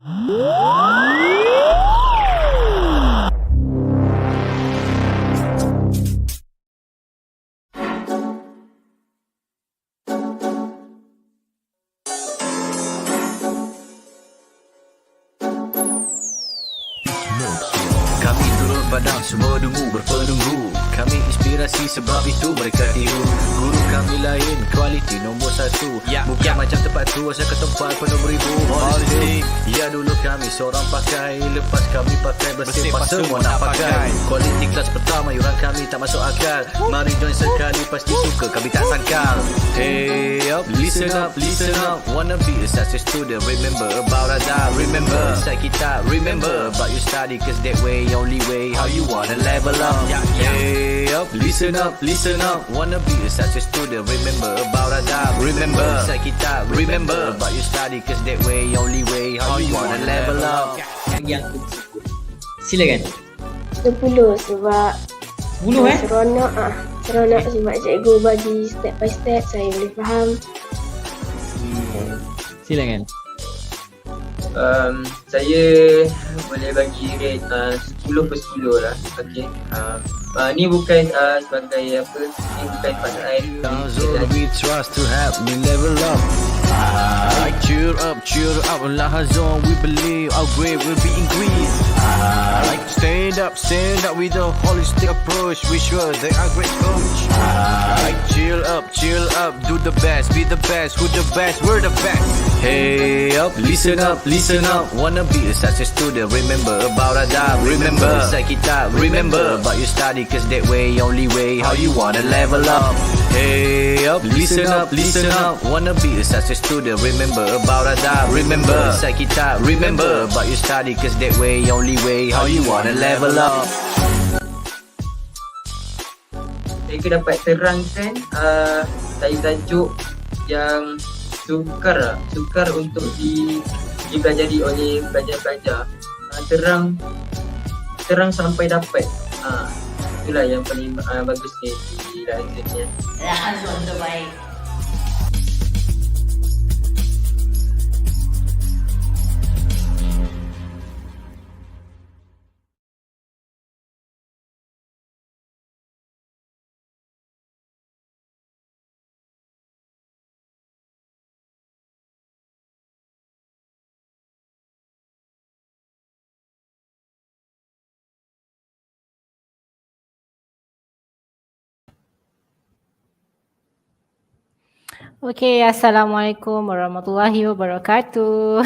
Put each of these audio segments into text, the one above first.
Kami turun padang, semua dungu berpenunggu. Kami inspirasi sebab itu mereka tiru. Guru kami lain, kualiti nombor 1. Bukan macam tempat tu, asal ke tempat penuh beribu politik. Ya dulu kami seorang pakai, lepas kami pakai bersepah semua nak pakai. Kualiti kelas pertama, yuran kami tak masuk akal. Mari join sekali, pasti suka kami tak sangkal. Hey up, listen up, listen up. Wanna be a success student, remember about adab. Remember, inside kita, remember about your study, cause that way, only way, how you wanna level up. Hey up, listen up, listen up. Wanna be a success student, remember about adab. Remember, inside kita, remember about your study, cause that way, only way, how you wanna level up. Yang silakan. 10 sebab 10 seronok sebab cikgu bagi step by step, saya boleh faham. Silakan. Saya boleh bagi rate 10/10 lah. Okay. Ni bukan sebagai apa, ni bukan pakai We trust to help me level up. Cheer up, Lahazon, we believe our grade will be increased. Stand up with a holistic approach. We sure they are great coach. Chill up, do the best, be the best, who the best, we're the best. Hey up, listen up. Wanna be a success student, remember about adab. Remember, inside kita, remember about your study, cause that way, only way, how you wanna level up. Hey up, listen up. Wanna be a success student, remember about adab. Remember, inside kita, remember about your study, cause that way, only way, how you wanna level up. Mereka dapat terangkan tajuk yang sukar untuk dipelajari oleh pelajar-pelajar. Terang sampai dapat. Itulah yang paling bagus di dalam ni. Lahazon terbaik. Okay, Assalamualaikum warahmatullahi wabarakatuh.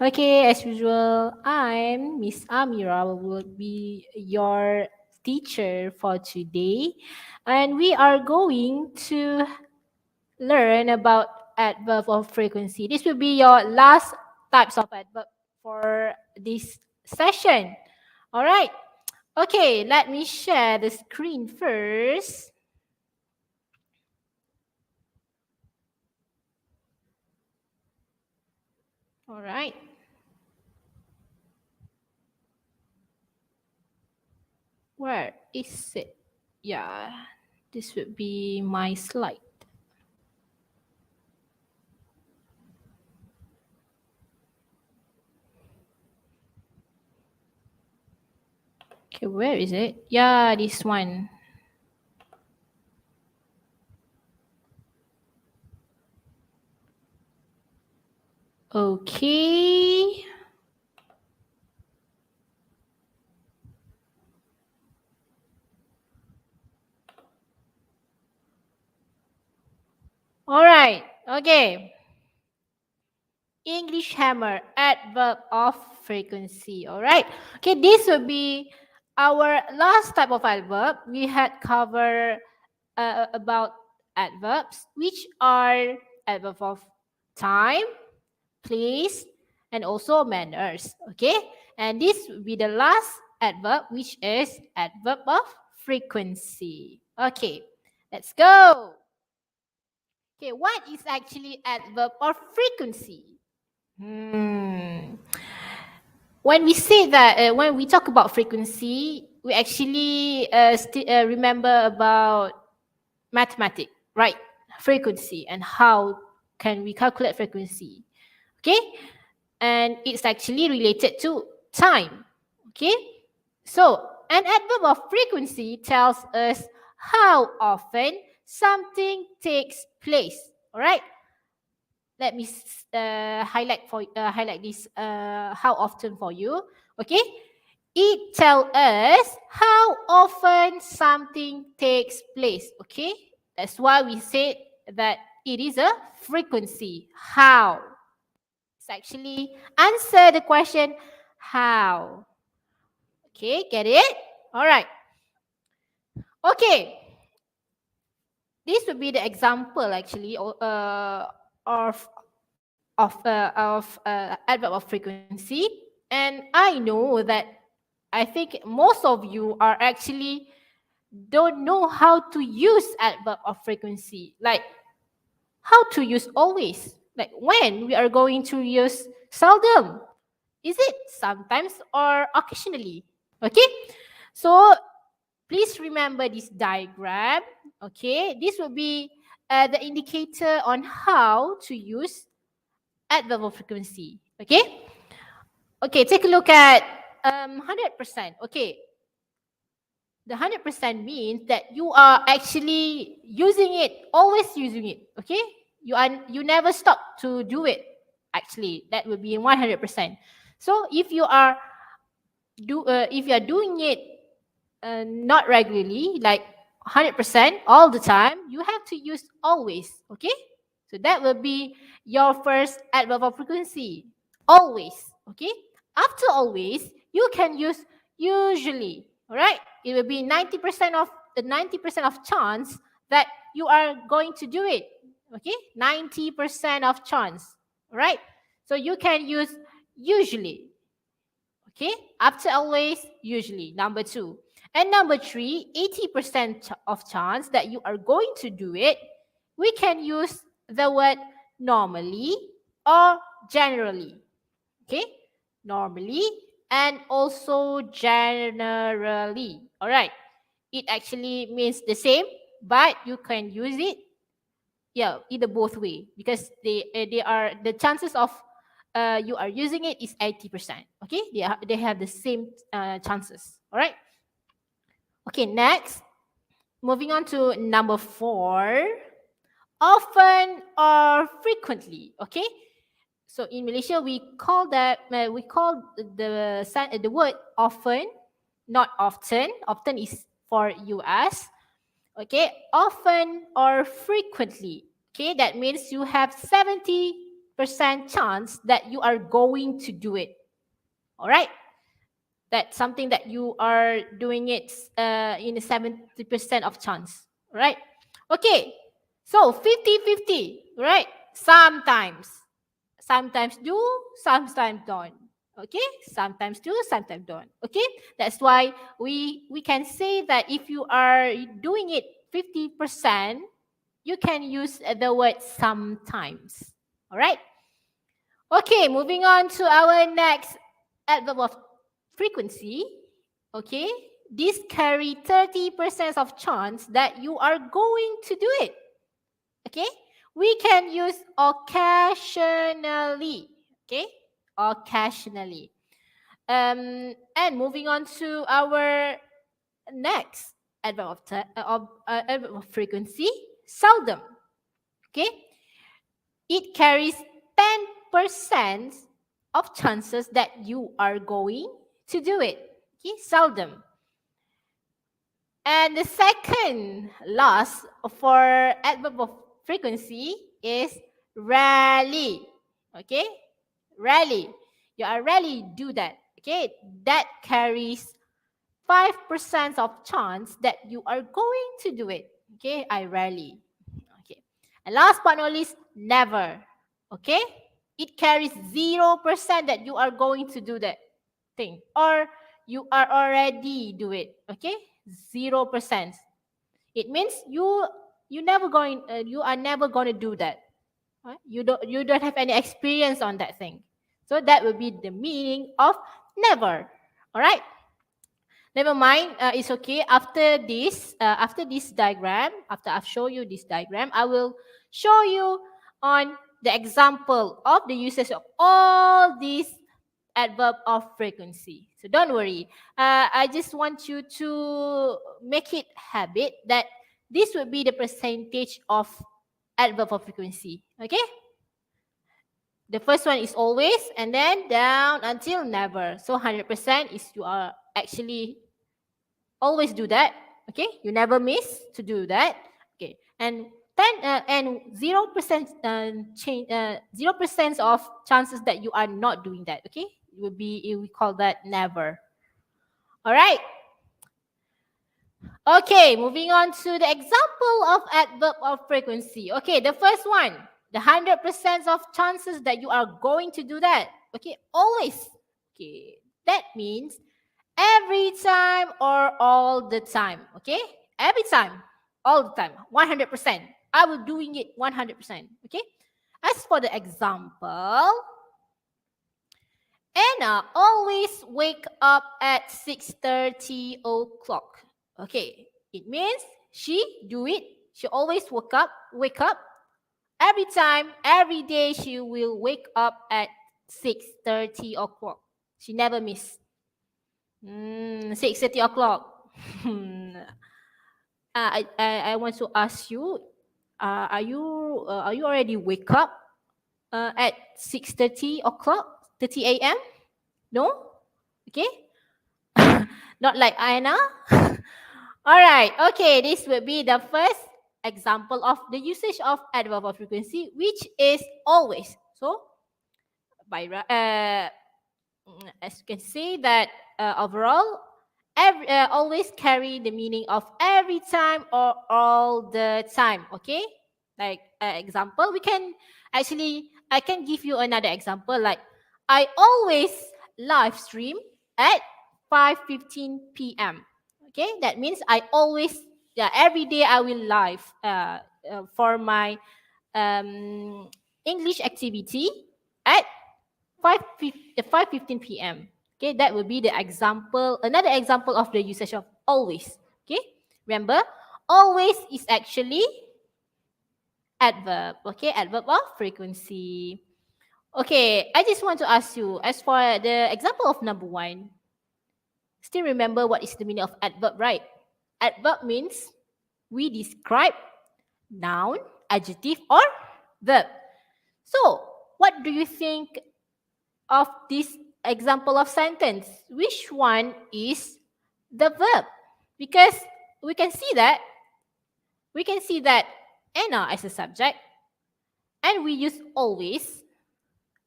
Okay, as usual, I'm Miss Amira, will be your teacher for today. And we are going to learn about adverb of frequency. This will be your last types of adverb for this session. All right. Okay, let me share the screen first. All right. Where is it? Yeah, this would be my slide. Okay, where is it? Yeah, this one. Okay. All right. Okay. English hammer, adverb of frequency. All right. Okay, this will be our last type of adverb. We had covered about adverbs, which are adverb of time, place, and also manners. Okay, and this will be the last adverb, which is adverb of frequency. Okay, let's go. Okay, what is actually adverb of frequency? When we say that, when we talk about frequency, we actually remember about mathematics, right? Frequency and how can we calculate frequency. Okay, and it's actually related to time. Okay, so an adverb of frequency tells us how often something takes place. All right, let me highlight this how often for you. Okay, it tells us how often something takes place. Okay, that's why we said that it is a frequency. How? It's actually answer the question how. Okay, get it? All right. Okay, this would be the example actually of adverb of frequency, and I know that I think most of you are actually don't know how to use adverb of frequency, like how to use always, like when we are going to use seldom. Is it sometimes or occasionally? Okay, so please remember this diagram. Okay, this will be the indicator on how to use adverb of frequency. Okay, okay, take a look at 100%. Okay, the 100% means that you are actually using it, always using it. Okay, you never stop to do it. Actually, that will be 100%. So if you are doing it not regularly, like 100% all the time, you have to use always. Okay, so that will be your first adverb of frequency, always. Okay, after always, you can use usually. All right, it will be 90% of the 90% of chance that you are going to do it. Okay, 90% of chance. All right, so you can use usually. Okay, after always, usually, number 2. And number 3, 80% of chance that you are going to do it, we can use the word normally or generally. Okay, normally and also generally. All right, it actually means the same, but you can use it, yeah, either both way, because they are the chances of you are using it is 80%. Okay, they have the same chances. All right, okay, next, moving on to number 4, often or frequently. Okay, so in Malaysia we call that the word often, not often. Often is for US. Okay, often or frequently. Okay, that means you have 70% chance that you are going to do it. All right, that's something that you are doing it in a 70% of chance. All right, okay, so 50-50. Right, sometimes do, sometimes don't. Okay, sometimes do, sometimes don't. Okay, that's why we can say that if you are doing it 50%, you can use the word sometimes. All right, okay, moving on to our next adverb of frequency. Okay, this carry 30% of chance that you are going to do it. Okay, we can use occasionally. Okay, occasionally. And moving on to our next adverb of frequency, seldom. Okay, it carries 10% of chances that you are going to do it. Okay, seldom. And the second last for adverb of frequency is rarely. Okay, rarely. You are rarely do that. Okay, that carries 5% of chance that you are going to do it. Okay, I rarely. Okay, and last but not least, never. Okay, it carries 0% that you are going to do that thing, or you are already do it. Okay, 0%. It means you are never going to do that. Right? You don't have any experience on that thing. So that will be the meaning of never. All right. Never mind. It's okay. After this diagram, after I've shown you this diagram, I will show you on the example of the usage of all these adverb of frequency. So don't worry. I just want you to make it habit that this would be the percentage of adverb of frequency. Okay? The first one is always, and then down until never. So 100% is you are actually always do that. Okay? You never miss to do that. Okay. And 0% change 0% of chances that you are not doing that. Okay? We call that never. All right. Okay, moving on to the example of adverb of frequency. Okay, the first one, the 100% of chances that you are going to do that. Okay, always. Okay, that means every time or all the time. Okay, every time, all the time, 100%. I will doing it 100%. Okay, as for the example, Anna always wake up at 6:30 o'clock. Okay, it means she do it. She always wake up. Every time, every day she will wake up at 6:30 o'clock. She never miss. 6:30 o'clock. I want to ask you, are you already wake up at 6:30 o'clock, 30 a.m.? No? Okay. Not like Aina. All right. Okay. This will be the first example of the usage of adverb of frequency, which is always. So, as you can see that overall, always carry the meaning of every time or all the time. Okay. Like example, I can give you another example. Like I always live stream at 5:15 p.m. Okay, that means I always, every day I will live for my English activity at 5:15 p.m. Okay, that will be the example, another example of the usage of always. Okay, remember, always is actually adverb. Okay, adverb of frequency. Okay, I just want to ask you, as for the example of number 1, still remember what is the meaning of adverb, right? Adverb means we describe noun, adjective, or verb. So, what do you think of this example of sentence? Which one is the verb? Because we can see that Anna as a subject, and we use always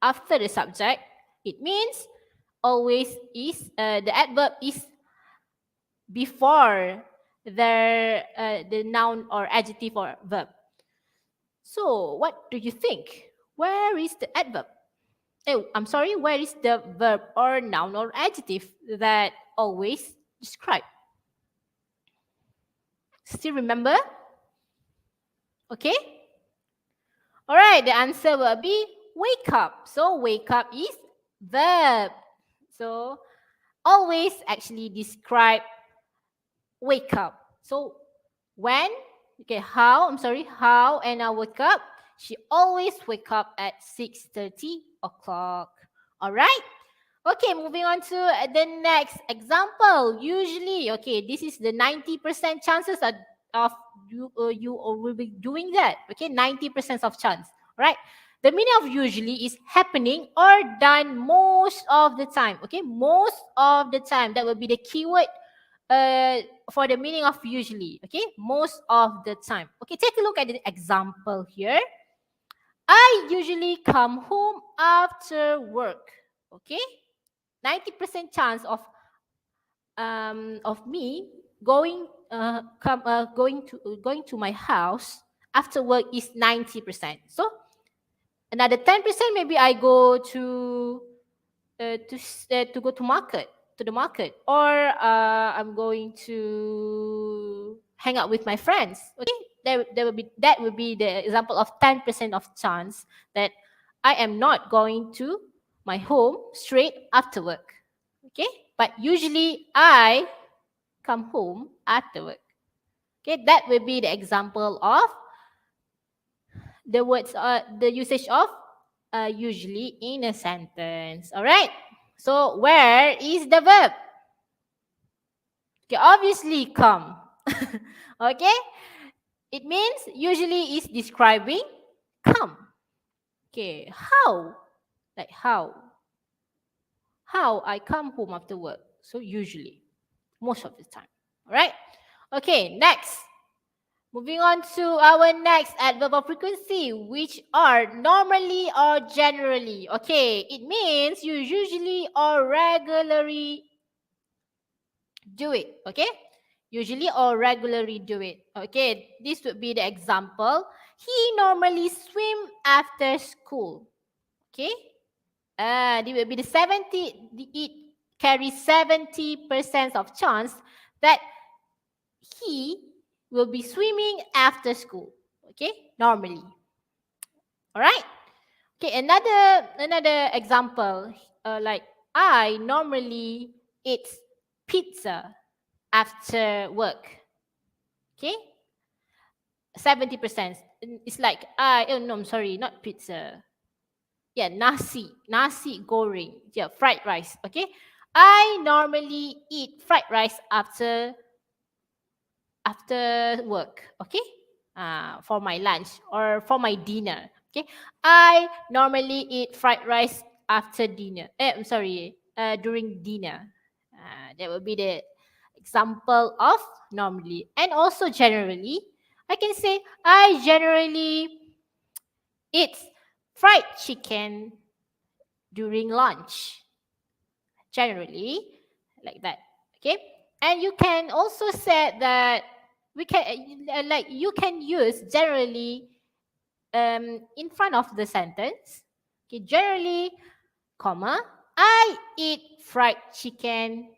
after the subject. It means always is the adverb is before the noun or adjective or verb. So what do you think? Where is the adverb? Oh, I'm sorry, where is the verb or noun or adjective that always describe? Still remember? Okay? All right, the answer will be wake up. So wake up is verb. So always actually describe wake up. So when, how Anna wake up? She always wake up at 6:30 o'clock. All right? Okay, moving on to the next example. Usually, okay, this is the 90% chances of you will be doing that. Okay, 90% of chance. All right? The meaning of usually is happening or done most of the time. Okay, most of the time. That will be the keyword for the meaning of usually. Okay, most of the time. Okay, take a look at the example here. I usually come home after work. Okay, 90% chance of me going to my house after work is 90%. So another 10% maybe I go to go to the market, or I'm going to hang out with my friends. Okay, that will be the example of 10% of chance that I am not going to my home straight after work. Okay, but usually I come home after work. Okay, that will be the example of the words, the usage of usually in a sentence. All right. So where is the verb? Okay, obviously come. Okay. It means usually is describing come. Okay, how? Like how? How I come home after work. So usually, most of the time. All right. Okay, next. Moving on to our next adverb of frequency, which are normally or generally. Okay, it means you usually or regularly do it. Okay, usually or regularly do it. Okay, this would be the example. He normally swim after school. Okay, it will be it carries 70% of chance that he will be swimming after school. Okay, normally. All right. Okay, another example, like I normally eat pizza after work. Okay, 70%. It's like oh no, I'm sorry, not pizza. Yeah, nasi goreng. Yeah, fried rice. Okay, I normally eat fried rice after work. Okay, for my lunch or for my dinner. Okay, I normally eat fried rice after dinner. I'm sorry, during dinner. That would be the example of normally. And also generally, I can say I generally eat fried chicken during lunch. Generally, like that. Okay, and you can also say that we can like you can use generally in front of the sentence. Okay, generally, comma, I eat fried chicken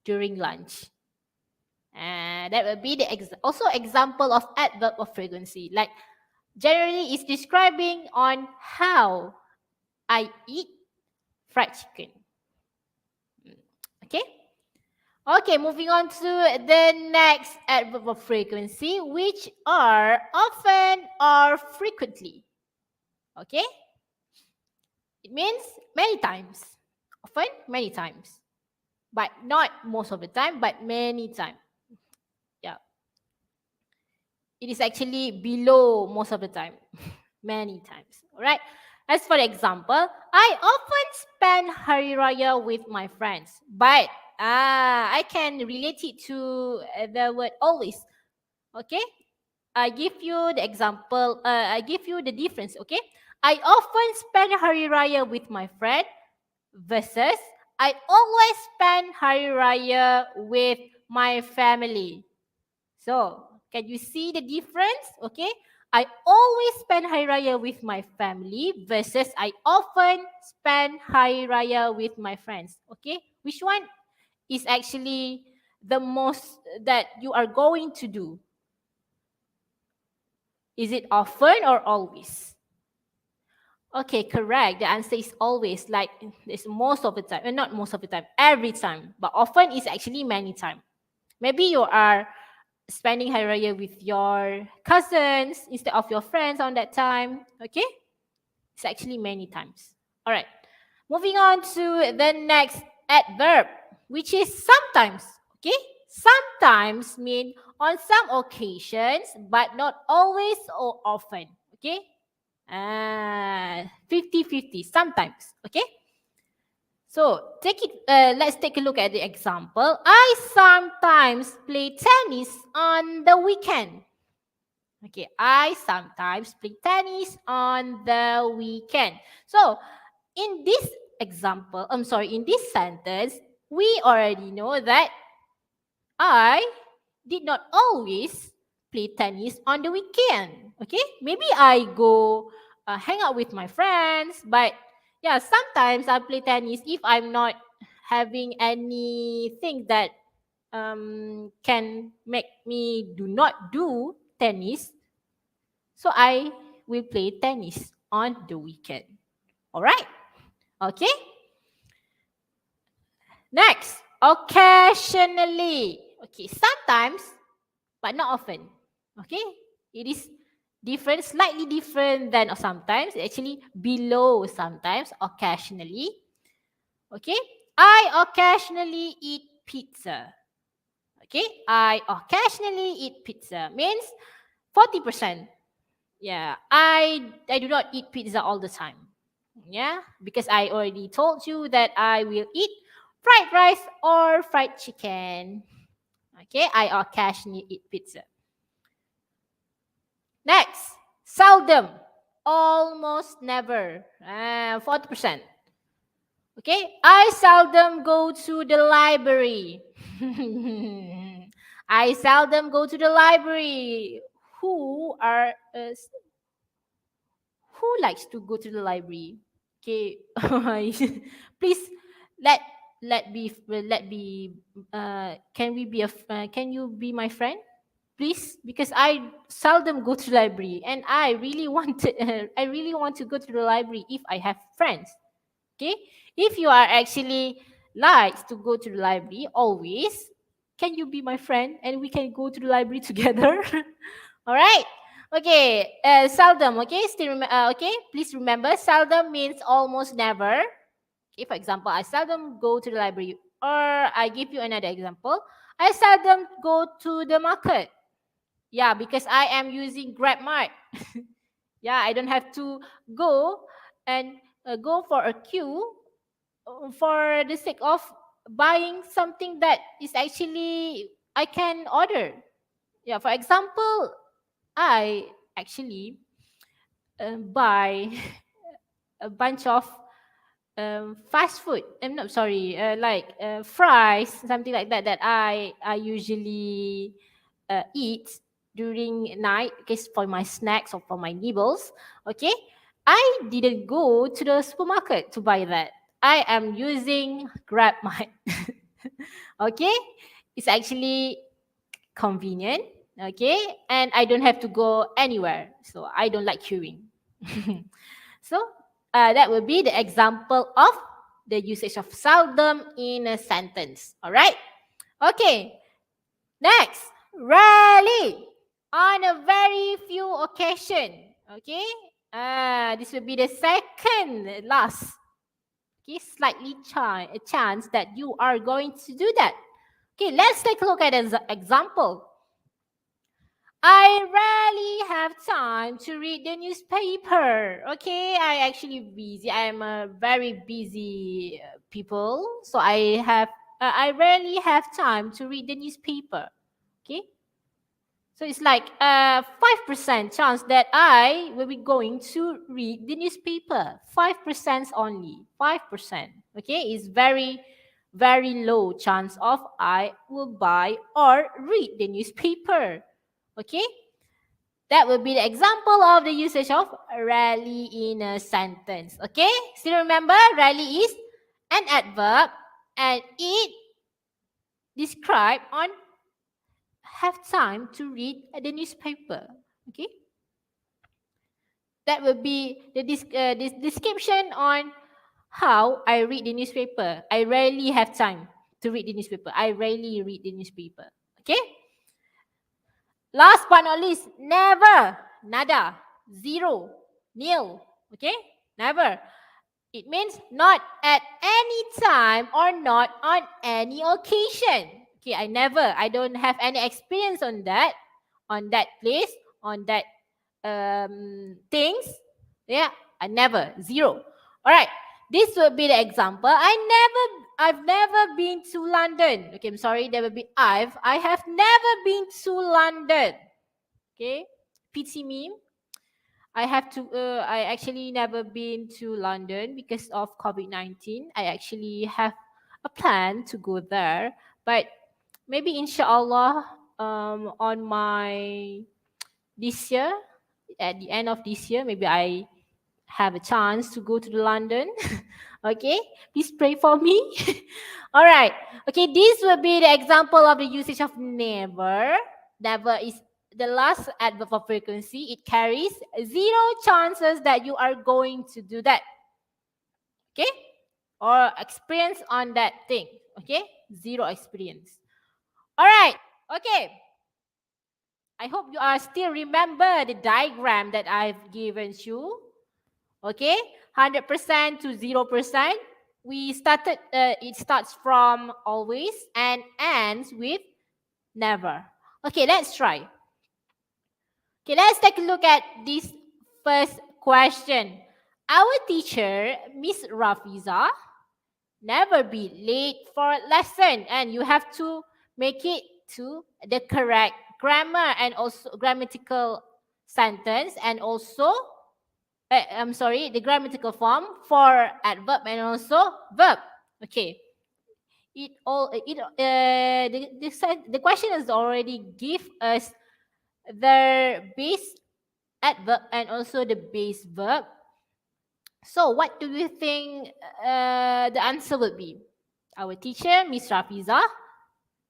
during lunch. And that will be the also example of adverb of frequency. Like generally is describing on how I eat fried chicken. Okay. Okay, moving on to the next adverb of frequency, which are often or frequently. Okay? It means many times. Often, many times. But not most of the time, but many times. Yeah. It is actually below most of the time. Many times. Alright? As for example, I often spend Hari Raya with my friends. But I can relate it to the word always. Okay? I give you the example. I give you the difference. Okay? I often spend Hari Raya with my friend versus I always spend Hari Raya with my family. So, can you see the difference? Okay? I always spend Hari Raya with my family versus I often spend Hari Raya with my friends. Okay? Which one is actually the most that you are going to do? Is it often or always? Okay, correct. The answer is always, like it's most of the time. Not most of the time, every time. But often is actually many times. Maybe you are spending Hari Raya with your cousins instead of your friends on that time. Okay? It's actually many times. All right. Moving on to the next adverb, which is sometimes. Okay? Sometimes mean on some occasions, but not always or often. Okay? 50-50, sometimes. Okay? So let's take a look at the example. I sometimes play tennis on the weekend. Okay, I sometimes play tennis on the weekend. So in this example, in this sentence, we already know that I did not always play tennis on the weekend. Okay, maybe I go hang out with my friends, but yeah, sometimes I play tennis if I'm not having anything that can make me do not do tennis. So I will play tennis on the weekend. All right. Okay. Next, occasionally. Okay, sometimes, but not often. Okay, it is different, slightly different than or sometimes, actually below sometimes, occasionally. Okay, I occasionally eat pizza. Okay, I occasionally eat pizza means 40%. Yeah, I do not eat pizza all the time. Yeah, because I already told you that I will eat fried rice or fried chicken. Okay, I occasionally eat pizza. Next, seldom, almost never, 40%. Okay, I seldom go to the library. I seldom go to the library. Who are who likes to go to the library? Okay, please let let be. Can we be a? Can you be my friend, please? Because I seldom go to the library, and I really want to. I really want to go to the library if I have friends. Okay, if you are actually likes to go to the library always, can you be my friend and we can go to the library together? All right. Okay, seldom. Okay, okay. Please remember, seldom means almost never. Okay, for example, I seldom go to the library. Or I give you another example. I seldom go to the market. Yeah, because I am using GrabMart. Yeah, I don't have to go and go for a queue for the sake of buying something that is actually I can order. Yeah, for example, I actually buy a bunch of fast food. I'm not sorry, like fries, something like that that I usually eat during night, okay, for my snacks or for my nibbles. Okay, I didn't go to the supermarket to buy that. I am using GrabMart. Okay, it's actually convenient. Okay, and I don't have to go anywhere, so I don't like queuing. So that will be the example of the usage of seldom in a sentence. All right. Okay. Next, rarely, on a very few occasion. Okay. This will be the second last. Okay, slightly a chance that you are going to do that. Okay, let's take a look at an example. I rarely have time to read the newspaper. Okay, I actually busy. I am a very busy people, so I rarely have time to read the newspaper. Okay, so it's like 5% chance that I will be going to read the newspaper. 5% only. 5%. Okay, it's very low chance of I will buy or read the newspaper. Okay, that will be the example of the usage of rarely in a sentence. Okay, still remember rarely is an adverb and it describe on have time to read the newspaper. Okay, that will be the this description on how I read the newspaper. I rarely have time to read the newspaper. I rarely read the newspaper. Okay. Last but not least, never, nada, zero, nil. Okay, never. It means not at any time or not on any occasion. Okay, I don't have any experience on that place, on that things. Yeah, I never, zero. All right, this will be the example. I've never been to London. Okay, I'm sorry, there will be I have never been to London. Okay, pity me. I actually never been to London because of COVID-19. I actually have a plan to go there, but maybe inshallah on my this year, at the end of this year, maybe I have a chance to go to the London. Okay, please pray for me. All right. Okay, this will be the example of the usage of never. Never is the last adverb of frequency. It carries zero chances that you are going to do that. Okay, or experience on that thing. Okay, zero experience. All right. Okay, I hope you are still remember the diagram that I've given you. Okay, 100% to 0%. We started, it starts from always and ends with never. Okay, let's try. Okay, let's take a look at this first question. Our teacher, Miss Rafiza, never be late for lesson, and you have to make it to the correct grammar and also grammatical sentence, and also the grammatical form for adverb and also verb. Okay, the question has already give us the base adverb and also the base verb. So what do you think the answer would be? Our teacher, Miss Rafiza,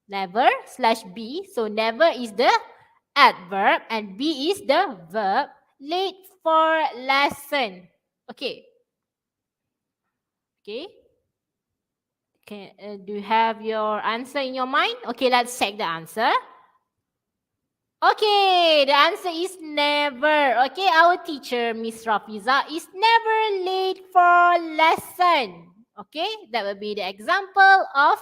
never /B. So never is the adverb and be is the verb. Late for lesson. Okay. Okay. Do you have your answer in your mind? Okay, let's check the answer. Okay, the answer is never. Okay, our teacher, Miss Rafiza, is never late for lesson. Okay, that will be the example of,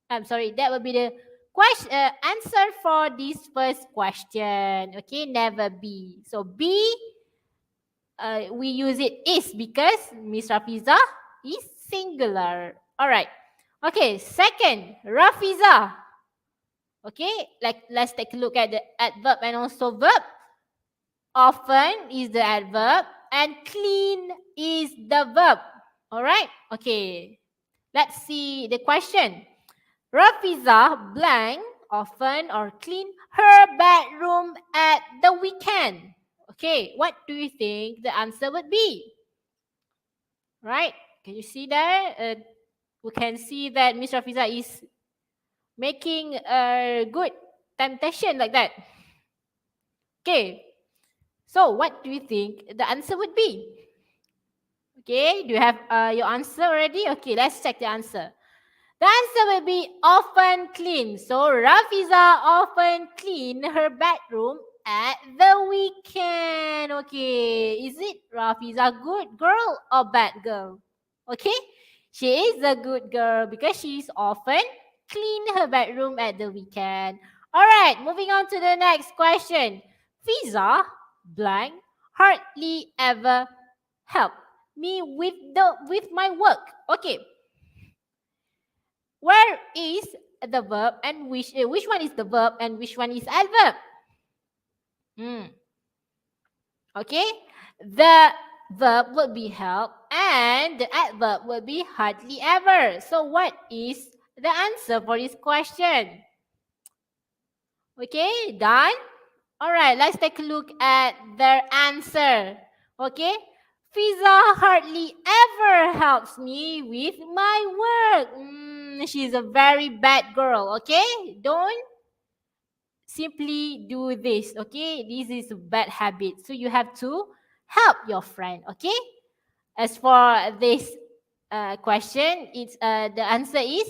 that will be the question answer for this first question. Okay, never be. So be, we use it is because Miss Rafiza is singular. All right. Okay, second, Rafiza. Okay, let's take a look at the adverb and also verb. Often is the adverb and clean is the verb. All right. Okay, let's see the question. Rafiza blank often or clean her bedroom at the weekend. Okay, what do you think the answer would be? Right? Can you see there? We can see that Miss Rafiza is making a good temptation like that. Okay. So what do you think the answer would be? Okay, do you have your answer already? Okay, let's check the answer. The answer will be often clean. So Rafiza often clean her bedroom at the weekend. Okay, is it Rafiza good girl or bad girl? Okay, she is a good girl because she is often clean her bedroom at the weekend. All right, moving on to the next question. Fiza blank hardly ever help me with my work. Okay, where is the verb and which one is the verb and which one is adverb? Okay, the verb will be help and the adverb will be hardly ever. So what is the answer for this question? Okay, done? All right, let's take a look at their answer. Okay, Fiza hardly ever helps me with my work. She's a very bad girl. Okay, don't simply do this. Okay, this is a bad habit. So you have to help your friend. Okay, as for this question, it's the answer is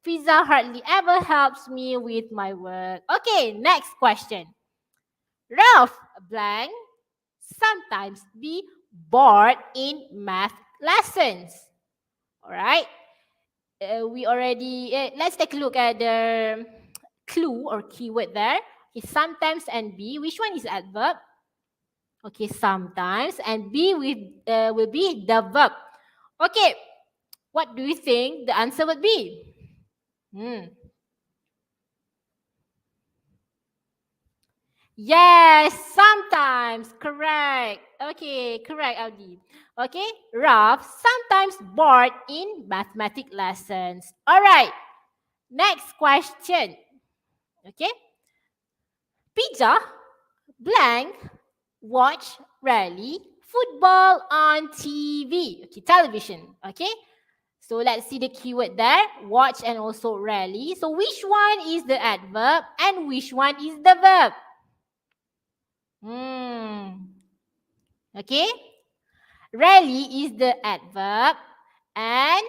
Fiza hardly ever helps me with my work. Okay, next question. Ralph blank sometimes be bored in math lessons. All right. We already, let's take a look at the clue or keyword there. Okay, sometimes and be. Which one is adverb? Okay, sometimes and be will be the verb. Okay, what do you think the answer would be? Yes, sometimes. Correct. Okay, correct, Audi. Okay, Ralph sometimes bored in mathematics lessons. All right, next question. Okay, Pizza blank watch rarely football on TV. Okay, television. Okay, so let's see the keyword there. Watch and also rarely. So which one is the adverb and which one is the verb? Okay, rarely is the adverb and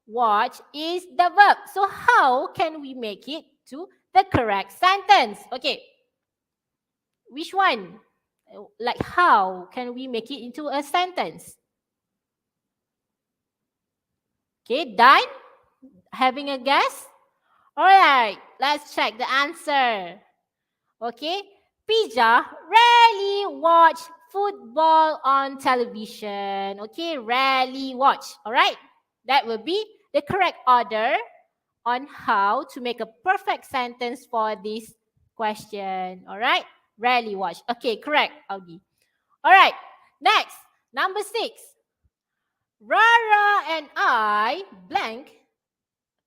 watch is the verb. So how can we make it to the correct sentence? Okay, Which one? Like how can we make it into a sentence? Okay, done? Having a guess? Alright, let's check the answer. Okay, Pija rarely watch football on television. Okay, rarely watch. Alright, that will be the correct order on how to make a perfect sentence for this question. Alright, rarely watch. Okay, correct, Audi. Alright, next, number 6. Rara and I blank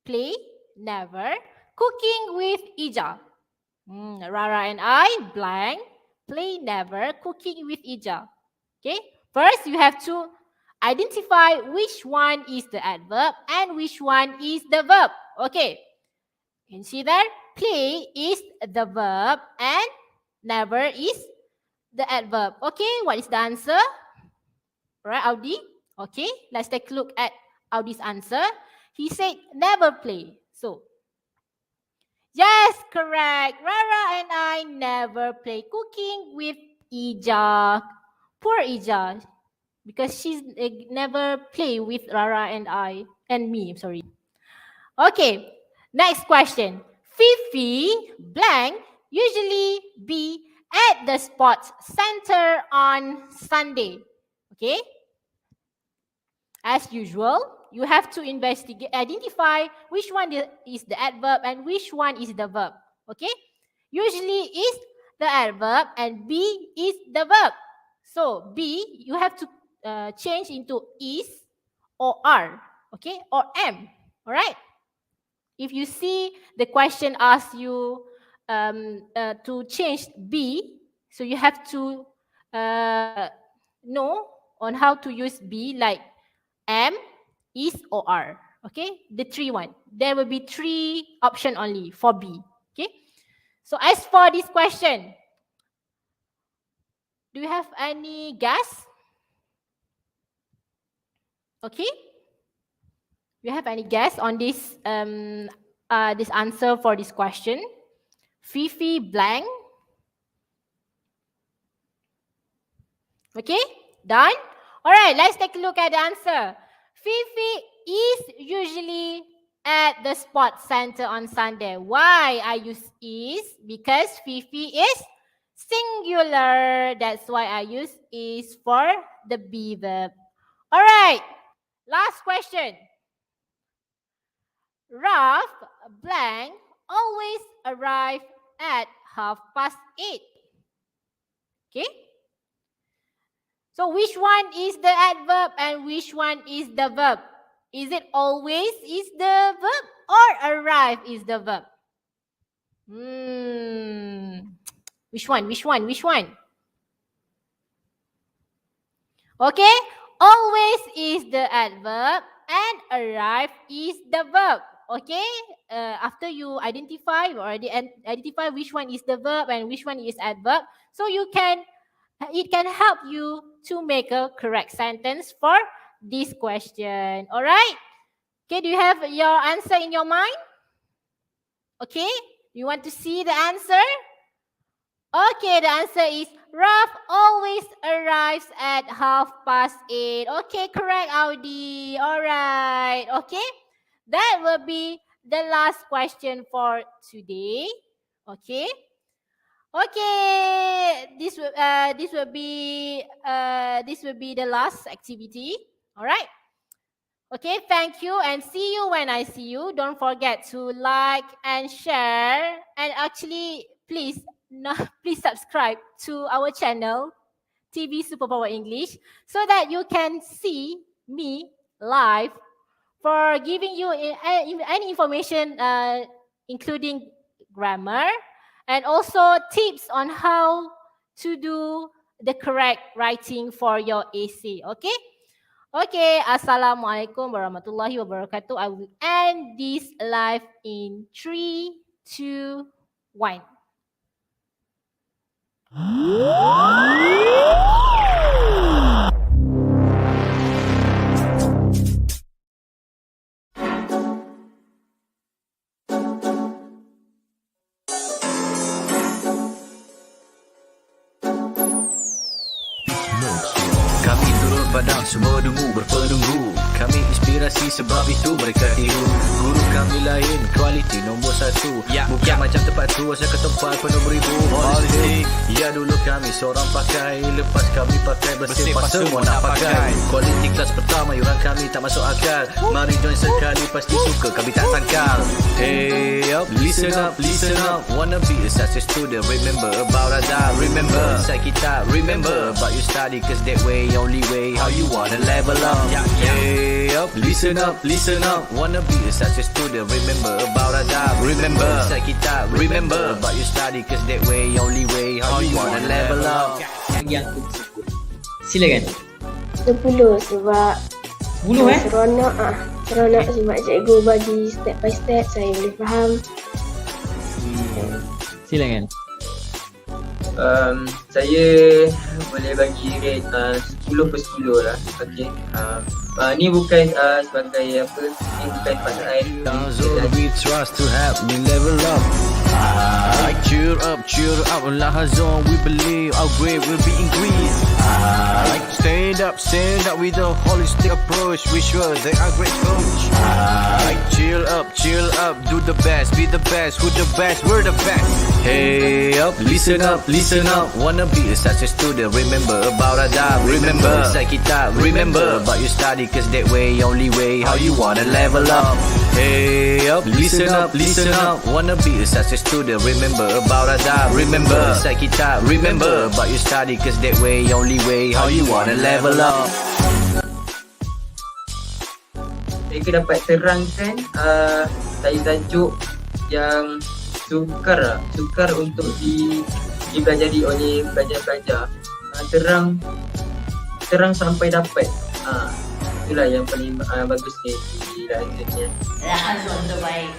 play never cooking with Ija. Rara and I blank play never cooking with Ija. Okay, first you have to identify which one is the adverb and which one is the verb. Okay, you can see that play is the verb and never is the adverb. Okay, what is the answer? Right, Audi? Okay, let's take a look at Audi's answer. He said never play. So, yes, correct. Rara and I never play cooking with Ija. Poor Ija. Because she's never play with Rara and I. And me, sorry. Okay, next question. Fifi blank usually be at the sports center on Sunday. Okay? As usual, you have to identify which one is the adverb and which one is the verb. Okay? Usually is the adverb and be is the verb. So be, you have to change into is or are. Okay? Or am. Alright? If you see the question asks you to change be, so you have to know on how to use be, like am, is, or are. Okay, the 3 one. There will be 3 option only for B. Okay, so as for this question, do you have any guess? Okay, do you have any guess on this this answer for this question? Fifi blank. Okay, done. All right, let's take a look at the answer. Fifi is usually at the sports center on Sunday. Why I use is? Because Fifi is singular. That's why I use is for the be verb. All right, last question. Ralph blank always arrive at 8:30. Okay. So which one is the adverb and which one is the verb? Is it always is the verb or arrive is the verb? Which one? Which one? Which one? Okay, always is the adverb and arrive is the verb. Okay, after you identify, you already identify which one is the verb and which one is adverb. So it can help you to make a correct sentence for this question. All right? Okay, do you have your answer in your mind? Okay, you want to see the answer? Okay, the answer is Ralph always arrives at 8:30. Okay, correct, Audi. All right. Okay, that will be the last question for today. Okay. Okay, this will be the last activity. All right. Okay, thank you and see you when I see you. Don't forget to like and share, and actually please subscribe to our channel TV Superpower English so that you can see me live for giving you any information including grammar and also tips on how to do the correct writing for your essay. Okay? Okay, Assalamualaikum warahmatullahi wabarakatuh. I will end this live in 3, 2, 1. semua dungu berpenunggu. Kami inspirasi sebab itu mereka tiru. Guru kami lain, kualiti nombor 1. Bukan macam tempat tu, asal ke tempat penuh beribu politik. Ya dulu kami seorang pakai, lepas kami pakai bersih pas semua nak pakai. Kualiti kelas pertama, yuran kami tak masuk akal. Mari join sekali, pasti suka kami tak sangkal. Hey up, listen up, listen up. Wanna be a success student, remember about adab. Remember, inside kita, remember about you study, cause that way, only way, how you wanna level up. Hey up, listen up, listen up. Wanna be a success student, remember about adab. Remember, inside kita, remember about you study, cause that way, only way, how you wanna level up. Yang aku sebut. Silakan. 10 sebab 10 seronok seronok sebab cikgu bagi step by step, saya boleh faham. Silakan. Saya boleh bagi rate 10/10 lah. Okay. Ni bukan sebagai apa, ni bukan pasal All we trust to help me level up. Cheer up, Lahazon, we believe our grade will be increased. Stand up with a holistic approach. We sure they are great coach. Chill up, do the best, be the best, who the best, we're the best. Hey up, listen up, wanna be a success student, remember about adab. Remember, inside kita, remember about your study, cause that way, only way, how you wanna level up. Hey up, listen up, wanna be a success student, remember about adab. Remember, inside kita, remember about your study, cause that way, only way, how you wanna level up. Saya dapat terangkan tajuk yang sukar untuk dipelajari oleh pelajar-pelajar. Terang sampai dapat. Itulah yang paling bagus ni di lanjutnya. Lahazon terbaik.